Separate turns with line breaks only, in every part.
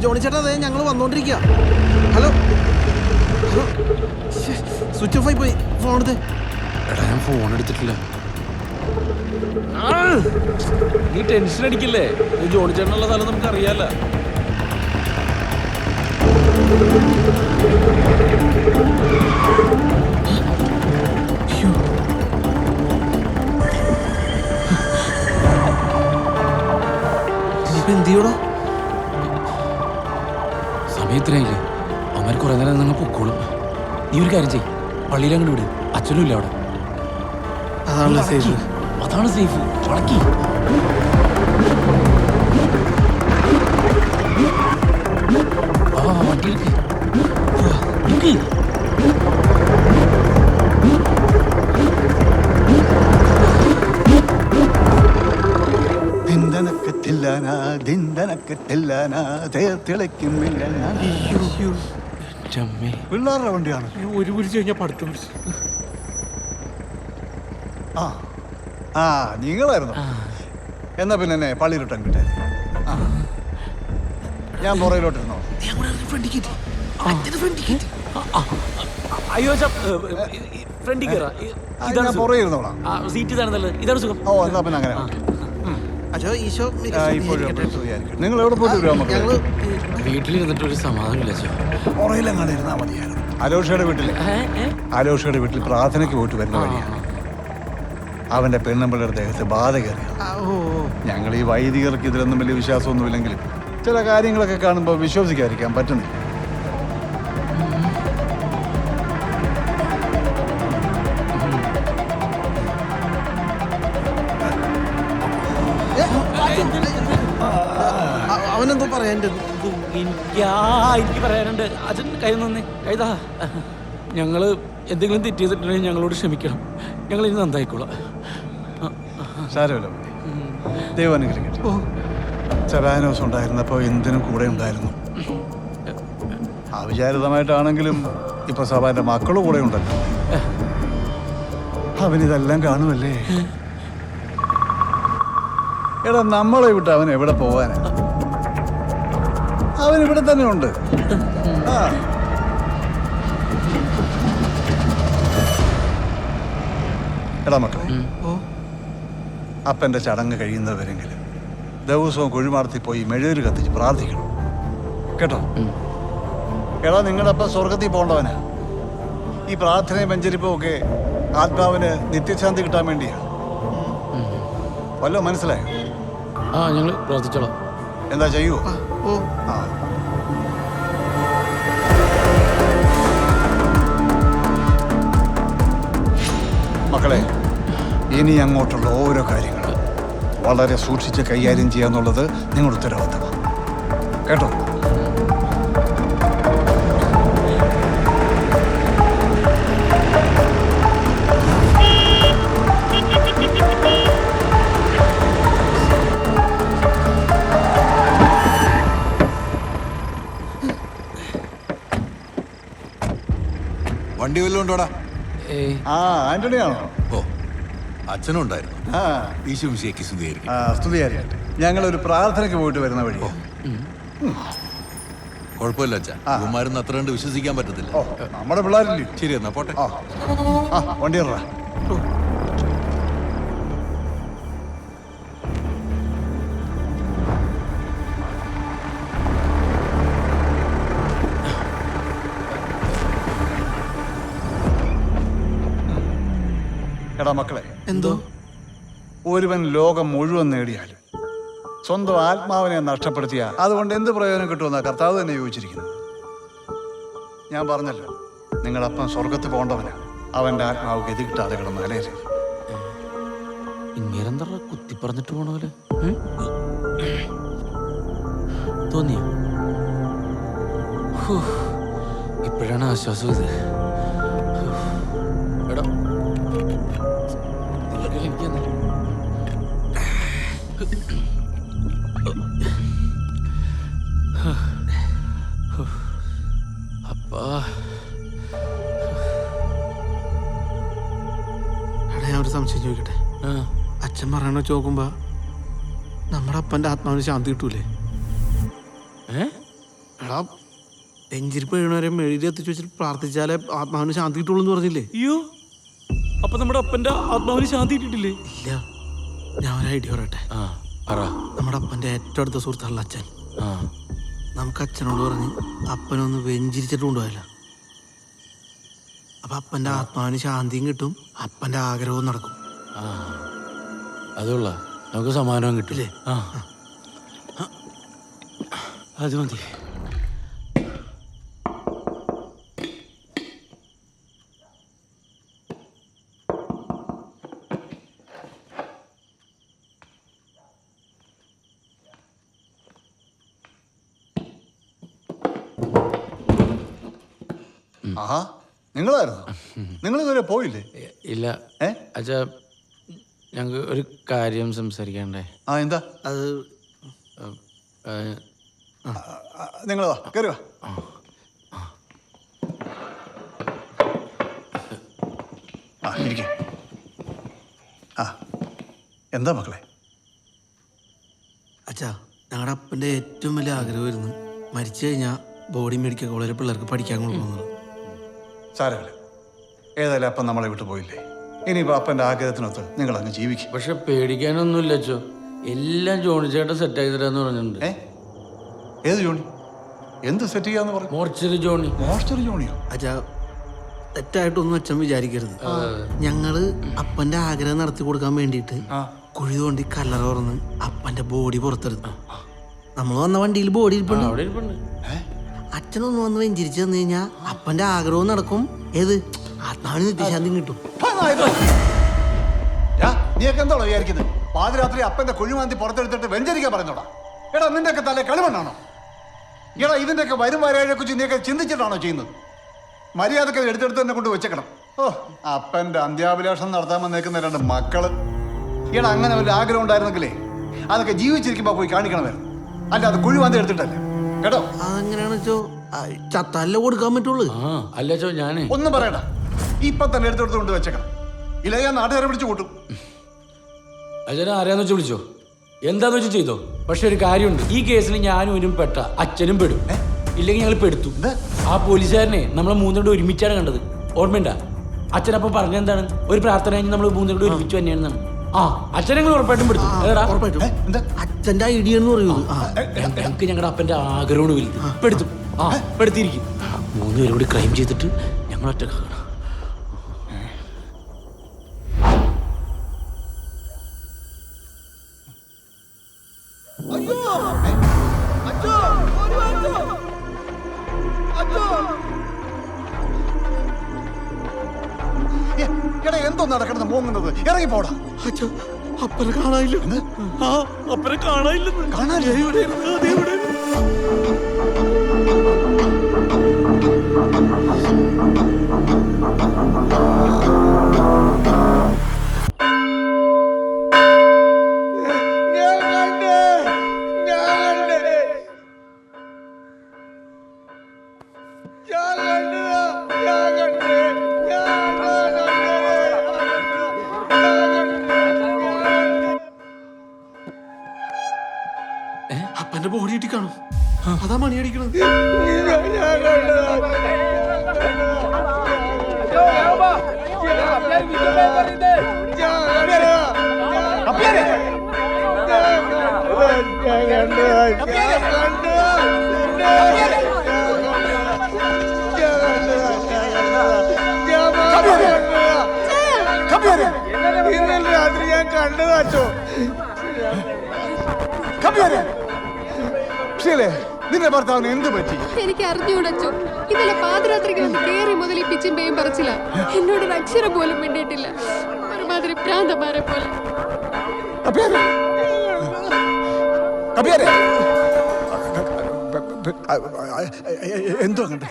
Johnny ചേട്ടാ, അതെ ഞങ്ങൾ വന്നോണ്ടിരിക്കുക. ഹലോ ഹലോ, സ്വിച്ച് ഓഫ് ആയി പോയി. ഫോൺ എടുത്തേ.
എടാ ഞാൻ ഫോൺ എടുത്തിട്ടില്ല.
നീ ടെൻഷൻ അടിക്കില്ലേ? ജോണി ചേട്ടനുള്ള സ്ഥലം നമുക്ക് അറിയാലോ.
എന്തിയോടാ?
സമയത്തിനായില്ലേ? അവന്മാർ കുറെ നേരം നിങ്ങൾ പൊക്കോളും. നീ ഒരു കാര്യം ചെയ്യ്, പള്ളിയിൽ അങ്ങോട്ട് വിട്. അച്ഛനും ഇല്ല അവിടെ.
അതാണല്ലോ സേഫ്.
അതാണ് സേഫ്. വളക്കി വണ്ടിയിലേക്ക്
പിള്ളേരുടെ വണ്ടിയാണ്.
ഒരു കുരിച്ച് കഴിഞ്ഞാൽ പഠിത്തം പിടിച്ചു.
ആ നിങ്ങളായിരുന്നു. എന്നാ പിന്നെ എന്നെ പള്ളിയിലോട്ട് കിട്ടേ. ഞാൻ പുറയിലോട്ടിരുന്നോ?
അയ്യോ ഫ്രണ്ടിൽ കയറാ.
ഞാൻ പുറകെ ഇരുന്നോളാം.
സീറ്റ് ഇതാണ് നല്ലത്. ഇതാണ് സുഖം.
ഓ എന്നാ പിന്നെ അങ്ങനെ
ഈശോ
നിങ്ങൾ എവിടെ പോയിട്ട് വരാം?
ഞങ്ങള്
വീട്ടിലിരുന്നിട്ട് ഒരു സമാധാനമില്ല.
പുറയിലെങ്ങാണ്ട് ഇരുന്നാ മതിയായിരുന്നു. അലോഷയുടെ വീട്ടിൽ പ്രാർത്ഥനയ്ക്ക് പോയിട്ട് വരുന്ന വഴിയാണ്. അവന്റെ പെണ്ണുമ്പിള്ളയുടെ ദേഹത്ത് ബാധ കയറി. ഞങ്ങൾ ഈ വൈദികർക്ക് ഇതിലൊന്നും വലിയ വിശ്വാസമൊന്നുമില്ലെങ്കിലും ചില കാര്യങ്ങളൊക്കെ കാണുമ്പോൾ വിശ്വസിക്കാതിരിക്കാൻ പറ്റുന്നില്ല.
അവനെന്തോ പറയാൻ.
എനിക്ക് പറയാനുണ്ട്. അച്ഛൻ കൈ നന്ദി കൈതാ. ഞങ്ങള് എന്തെങ്കിലും തെറ്റ് ചെയ്തിട്ടുണ്ടെങ്കിൽ ഞങ്ങളോട് ക്ഷമിക്കണം. ഞങ്ങൾ ഇനി നന്നായിക്കോളാം.
സാരമല്ല, ദൈവം അനുഗ്രഹിക്കട്ടെ. സെബാനോസ് ഉണ്ടായിരുന്നപ്പോൾ എന്തിനും കൂടെ ഉണ്ടായിരുന്നു. അവിചാരിതമായിട്ടാണെങ്കിലും ഇപ്പൊ സഭാന്റെ മക്കളും കൂടെ ഉണ്ടല്ലോ. അവനിതെല്ലാം കാണുമല്ലേ. എടാ, നമ്മളെ വിട്ട് അവൻ എവിടെ പോവാനാ? അവൻ ഇവിടെ തന്നെ ഉണ്ട്. എടാ മക്കളെ, അപ്പൻ്റെ ചടങ്ങ് കഴിയുന്നവരെങ്കിലും ദിവസവും കുഴിമാടത്തിൽ പോയി മെഴുകുതിരി കത്തിച്ച് പ്രാർത്ഥിക്കണം കേട്ടോ. എടാ, നിങ്ങളുടെ അപ്പം സ്വർഗത്തിൽ പോകേണ്ടവനാ. ഈ പ്രാർത്ഥനയും വെഞ്ചരിപ്പും ഒക്കെ ആത്മാവിന് നിത്യശാന്തി കിട്ടാൻ വേണ്ടിയാ. വല്ലോ മനസ്സിലായോ?
ഞങ്ങൾ പ്രാർത്ഥിച്ചോളാം.
എന്താ ചെയ്യുവോ? മക്കളെ, ഇനി അങ്ങോട്ടുള്ള ഓരോ കാര്യങ്ങളും വളരെ സൂക്ഷിച്ച് കൈകാര്യം ചെയ്യാന്നുള്ളത് നിങ്ങളുടെ ഉത്തരവാദിത്തമാണ് കേട്ടോ.
വണ്ടി വല്ലതും ഉണ്ടോടാ?
ആന്റണിയാണോ?
ഓ, അച്ഛനും ഉണ്ടായിരുന്നു. ഈശോമിശിഹായ്ക്ക് സ്തുതിയായിരിക്കും.
സ്തുതിയായിരിക്കട്ടെ. ഞങ്ങളൊരു പ്രാർത്ഥനയ്ക്ക് പോയിട്ട് വരുന്ന വഴിയാ.
കുഴപ്പമില്ല അച്ഛാ, ഇവന്മാരൊന്നും അത്ര കണ്ട് വിശ്വസിക്കാൻ പറ്റത്തില്ല.
നമ്മുടെ പിള്ളേരില്ലേ?
ശരി, എന്നാ പോട്ടെ.
വണ്ടി ഇറ. എടാ മക്കളെ,
എന്തോ
ഒരുവൻ ലോകം മുഴുവൻ നേടിയാലും സ്വന്തം ആത്മാവിനെ നഷ്ടപ്പെടുത്തിയ അതുകൊണ്ട് എന്ത് പ്രയോജനം കിട്ടുമെന്നാ കർത്താവ് തന്നെ ചോദിച്ചിരിക്കുന്നത്. ഞാൻ പറഞ്ഞല്ലോ, നിങ്ങളപ്പം സ്വർഗത്തിൽ പോകേണ്ടവനാ. അവന്റെ ആത്മാവ് ഗതി കിട്ടാതെ കിടന്ന് അലയരുത്.
ഇങ്ങനെന്താ കുത്തി പറഞ്ഞിട്ട് പോണ പോലെ തോന്നിയ? ഇപ്പോഴാണ് ആശ്വാസം ഇത്. എടാ, എനിക്ക് അപ്പാ,
ഞാൻ ഒരു സംശയം ചോദിക്കട്ടെ? അച്ഛൻ പറയണ ചോക്കുമ്പോ നമ്മുടെ അപ്പന്റെ ആത്മാവിന് ശാന്തി കിട്ടൂലേ? എടാ നെഞ്ചിരിപ്പ് വീണവരെ മെഴുതി എത്തിച്ചു വെച്ചിട്ട് പ്രാർത്ഥിച്ചാലേ ആത്മാവിന് ശാന്തി കിട്ടുള്ളൂ എന്ന് പറഞ്ഞില്ലേ?
അയ്യോ, അപ്പൊ നമ്മുടെ അപ്പന്റെ ആത്മാവിന് ശാന്തി കിട്ടിയിട്ടില്ലേ?
ഇല്ല, ഞാൻ ഒരു ഐഡിയ പറയട്ടെ. നമ്മുടെ അപ്പന്റെ ഏറ്റവും അടുത്ത സുഹൃത്തുള്ള അച്ഛൻ, നമുക്ക് അച്ഛനോട് പറഞ്ഞ് അപ്പനൊന്ന് വെഞ്ചിരിച്ചിട്ട് കൊണ്ടുപോയല്ല. അപ്പൊ അപ്പന്റെ ആത്മാവിന് ശാന്തിയും കിട്ടും, അപ്പന്റെ ആഗ്രഹവും നടക്കും.
അതുള്ള നമുക്ക് സമാധാനം കിട്ടില്ലേ? അത് മതി.
ആഹാ, നിങ്ങളായിരുന്നു? നിങ്ങൾ ഇതുവരെ പോയില്ലേ?
ഇല്ല അച്ഛാ, ഞങ്ങൾക്ക് ഒരു കാര്യം സംസാരിക്കണ്ടേ?
എന്താ
അത്?
നിങ്ങൾ വാ, കയറി വാ. ഇരിക്കെ. എന്താ മക്കളെ?
അച്ഛാ, ഞങ്ങളുടെ അപ്പന്റെ ഏറ്റവും വലിയ ആഗ്രഹമായിരുന്നു മരിച്ചു കഴിഞ്ഞാൽ ബോഡി മെഡിക്കൽ കോളേജിലെ പിള്ളേർക്ക് പഠിക്കാൻ കൊടുക്കുന്നത്.
സാരമില്ല, ഏതായാലും അപ്പം നമ്മളെ വിട്ടു പോയില്ലേ, ഇനിയിപ്പോൾ അപ്പൻ്റെ ആഗ്രഹത്തിനൊത്ത് നിങ്ങൾ അങ്ങ് ജീവിക്കും.
പക്ഷെ പേടിക്കാനൊന്നുമില്ല അച്ഛോ, എല്ലാം ജോണി ചേട്ടൻ സെറ്റ് ആക്കി തരാന്ന് പറഞ്ഞിട്ടുണ്ട്.
ഏത് ജോണി? എന്ത് സെറ്റ് ചെയ്യാന്ന് പറഞ്ഞു?
Mortuary Johnny.
മോർച്ചറി ജോണിയോ?
അച്ഛാ, തെറ്റായിട്ടൊന്നും അച്ഛൻ വിചാരിക്കരുത്. ഞങ്ങള് അപ്പന്റെ ആഗ്രഹം നടത്തി കൊടുക്കാൻ വേണ്ടിയിട്ട് കുഴി തോണ്ടി കല്ലറ തുറന്ന് അപ്പന്റെ ബോഡി പുറത്തെടുത്തു. നമ്മൾ വന്ന വണ്ടിയിൽ ബോഡി ഇരിപ്പുണ്ട്. അച്ഛനൊന്ന് വന്ന് വെഞ്ചിരിച്ചു തന്നു കഴിഞ്ഞാൽ അപ്പന്റെ ആഗ്രഹവും നടക്കും, ഏത് ആത്മാവിന് നിത്യശാന്തി കിട്ടും.
നീയൊക്കെ എന്താണോ വിചാരിക്കുന്നത്? പാതിരാത്രി അപ്പന്റെ കുഴിമാന്തി പുറത്തെടുത്തിട്ട് വെഞ്ചരിക്കാൻ പറഞ്ഞോടാ? എടാ, നിന്റെയൊക്കെ തല കളിമണ്ണാണോ? എടാ, ഇതിന്റെയൊക്കെ വരും വരാഴിയെ കുറിച്ച് നീയൊക്കെ ചിന്തിച്ചിട്ടാണോ ചെയ്യുന്നത്? മര്യാദക്ക് എടുത്തെടുത്ത് തന്നെ കൊണ്ട് വെച്ചേക്കണം. അപ്പന്റെ അന്ത്യാഭിലാഷം നടത്താൻ വന്നേക്കുന്ന രണ്ട് മക്കള്. എടാ, അങ്ങനെ ഒരു ആഗ്രഹം ഉണ്ടായിരുന്നെങ്കിലേ അതൊക്കെ ജീവിച്ചിരിക്കുമ്പോ പോയി കാണിക്കണമായിരുന്നു, അല്ല അത് കുഴിമാന്തി എടുത്തിട്ടല്ലേ കേട്ടോ?
അതെങ്ങനെയാണ് ചത്തല്ല കൊടുക്കാൻ പറ്റുള്ളൂ.
അല്ലോ ഞാനേ
ഒന്നും പറയണ്ട, ഇപ്പൊ തന്നെ എടുത്തെടുത്ത് കൊണ്ട് വെച്ചേക്കണം, ഇല്ല ഞാൻ നാട്ടുകാരെ പിടിച്ചു കൂട്ടും.
അച്ഛനെ ആരെയാന്ന് വെച്ച് വിളിച്ചോ, എന്താന്ന് വെച്ച് ചെയ്തോ. പക്ഷെ ഒരു കാര്യമുണ്ട്, ഈ കേസിൽ ഞാനും ഇവനും പെട്ട അച്ഛനും പെടും, ഇല്ലെങ്കിൽ ഞങ്ങൾ പെടുത്തു. ആ പോലീസുകാരനെ നമ്മളെ മൂന്നുകൊണ്ട് ഒരുമിച്ചാണ് കണ്ടത്, ഓർമ്മയുണ്ടാ? അച്ഛനപ്പം പറഞ്ഞെന്താണ്, ഒരു പ്രാർത്ഥന കഴിഞ്ഞ് നമ്മൾ മൂന്നുകൊണ്ട് ഒരുമിച്ച് തന്നെയാണെന്നാണ്. അച്ഛനെ ഉറപ്പായിട്ടും പെടുത്തു.
അച്ഛന്റെ ഐഡിയ എന്ന് പറയുന്നത്
ഞങ്ങൾക്ക് ഞങ്ങളുടെ അപ്പന്റെ ആഗ്രഹമാണ് വലുത്. പെടുത്തു, പെടുത്തിയിരിക്കും. മൂന്നുപേരും കൂടി ക്രൈം ചെയ്തിട്ട് ഞങ്ങൾ ഒറ്റക്കാക്കണം.
എന്തോ നടക്കണത് മൂങ്ങുന്നത്? ഇറങ്ങി പോടാ.
അപ്പനെ കാണാനില്ല.
അപ്പനെ കാണാനില്ലെന്ന്.
കാണാനില്ല.
അപ്പന്റെ ബോഡി കിട്ടി കാണും, അതാ മണി അടിക്കണത്.
ഇന്നലെ രാത്രി ഞാൻ കണ്ടതാച്ചോ.
നിന്റെ ഭർത്താവിന് എന്ത് പറ്റി?
എനിക്ക് അറിഞ്ഞൂടച്ചോ. ഇന്നലെ പാതിരാത്രിക്ക് വന്ന് കേറി മുതൽ ഈ പിച്ചും പേയും പറിച്ചില്ല. എന്നോടൊരു അക്ഷരം പോലും വേണ്ടിയിട്ടില്ല. ഒരുമാതിരി പ്രാന്തമാരെ പോലെ.
എന്തോ കണ്ടേ?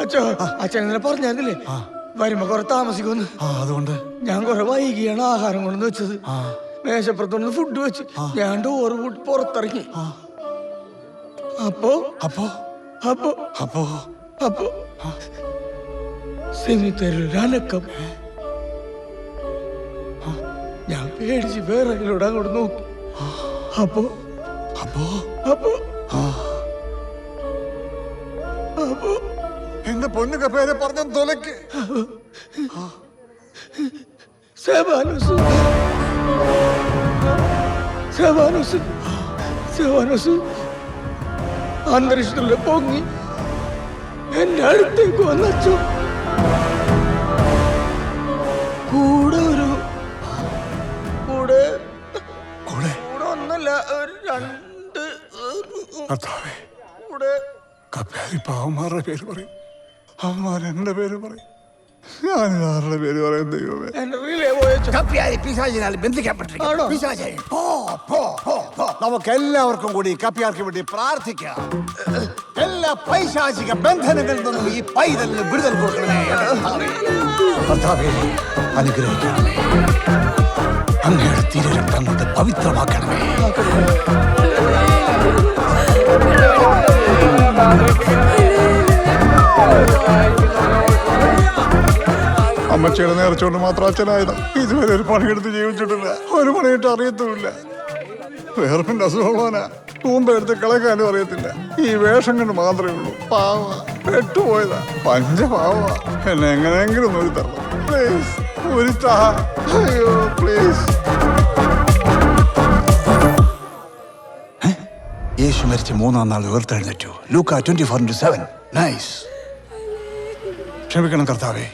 അച്ഛോ, അച്ഛൻ ഇന്നലെ പറഞ്ഞായിരുന്നില്ലേ വരുമ്പോ കുറെ താമസിക്കുമെന്ന്.
അതുകൊണ്ട്
ഞാൻ കുറെ വൈകിയാണ് ആഹാരം കൊണ്ടുവന്ന് വെച്ചത്. മേശപ്പുറത്തുനിന്ന് ഫുഡ് വെച്ച് ഞാൻ ഡോറ് കൂട്ടി പുറത്തിറങ്ങി. അപ്പോ
അപ്പോ
അപ്പോ
അപ്പോ
അപ്പോ സെമിത്തേരിലൊരനക്കം. ഞാൻ പേടിച്ച് വേറെ അങ്ങോട്ട് നോക്കി. അപ്പോ
അപ്പോ
അപ്പോ
എന്റെ പൊന്നു കപ്പേരെ പറഞ്ഞ തൊലക്ക്.
സെബാനോസ് സെബാനോസ് സെബാനോസ് അന്തരീക്ഷത്തിൽ പൊങ്ങി എന്റെ അടുത്തേക്ക് വന്നു. കൂടെ ഒരു കൂടെ
കൂടെ
കൂടെ ഒന്നല്ല ഒരു രണ്ട്
കർത്താവേ,
കൂടെ
കപ്പേരിപ്പ അവന്മാരുടെ പേര് പറയും, അവന്മാർ എന്റെ പേര് പറയും, ഞാനിതാരുടെ പേര് പറയും ദൈവമേ.
എന്റെ റിലേ പോയച്ചു. ആണോ?
നമുക്ക് എല്ലാവർക്കും കൂടി കപ്പിയാർക്ക് വേണ്ടി പ്രാർത്ഥിക്കാം. എല്ലാ പൈശാചിക ബന്ധനങ്ങളിൽ നിന്നും ഈ പൈതലിന് വിടുതൽ കൊടുക്കണമേ. കർത്താവേ, അനുഗ്രഹിക്കണമേ. അങ്ങയുടെ തിരുരക്തം കൊണ്ട് പവിത്രമാക്കണമേ. അമ്മച്ചയുടെ നേർച്ചോണ്ട് മാത്രം അച്ഛനായതാ. ഇതുവരെ ഒരു പണിയെടുത്ത് ജീവിച്ചിട്ടില്ല, ഒരു പണിയിട്ട് അറിയത്തുമില്ല. വേർപ്പിന്റെ അസുഖമുള്ളവനാ, തൂമ്പെടുത്ത് കിളക്കാനും അറിയത്തില്ല. ഈ വേഷം കൊണ്ട് മാത്രമേ ഉള്ളൂ. പാവ പെട്ടുപോയതാ, പഞ്ചപാവ. എന്നെ എങ്ങനെയെങ്കിലും ഒന്ന് തരണം പ്ലീസ്. ഒരു അയ്യോ പ്ലീസ്. യേശു മരിച്ച 3-ാം നാൾ ഉയർത്തെഴുന്നേറ്റു. ലൂക്ക 24:7. നൈസ്. ക്ഷമിക്കണം കർത്താവേ,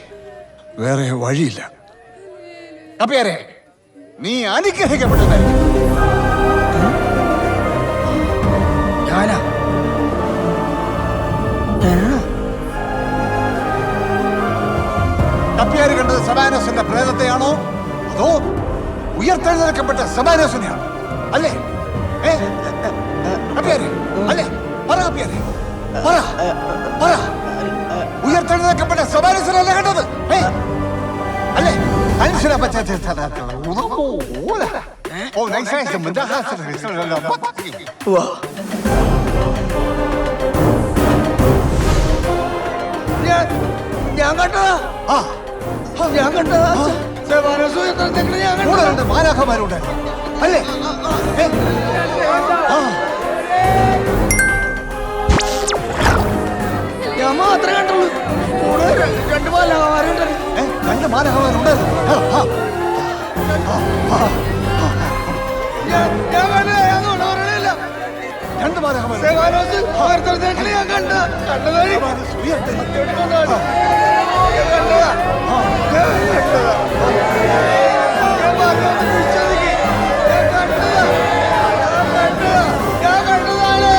വേറെ വഴിയില്ല. കപ്പിയാരെ, നീ അനുഗ്രഹിക്കപ്പെട്ടതായിരിക്കും.
ഞാനാ
കപ്പിയാര് കണ്ടത് സെബാനോസിന്റെ പ്രേതത്തെയാണോ അതോ ഉയർത്തെഴുന്നേൽക്കപ്പെട്ട സെബാനോസിനെയാണോ? അല്ലേ കപ്പിയാരെ? അല്ലേ? പറ കപ്പിയാരെ, പറ പറ. ഉയർത്തെഴുന്നേൽക്കപ്പെട്ട സെബാനോസിനല്ലേ കണ്ടത്? അല്ലേ? അനുസരണ ഓ നൈസായിട്ട്
ഞാൻ കണ്ടതാ. ഞാൻ കണ്ടതാ. സെബാനോസ് ഉയർത്തെഴുന്നേൽക്കണ ഞാൻ കണ്ടതാ.
കൂടെ രണ്ട് മാലാഖമാരുണ്ടായിരുന്നു അല്ലേ?
ഞാൻ മാത്രമേ കണ്ടുള്ളൂ. കൂടെ രണ്ട് മാലാഖമാരുണ്ടായിരുന്നു.
രണ്ട് മാലാഖമാരുണ്ടായിരുന്നു.
ഞാൻ കണ്ടതാ. ഞാൻ നുണ
രണ്ട് മാലാഖമാർ.
സെബാനോസ് ഉയർത്തെഴുന്നേൽക്കണ ഞാൻ കണ്ടതാ. കണ്ടതായി കണ്ടതാ. ഞാൻ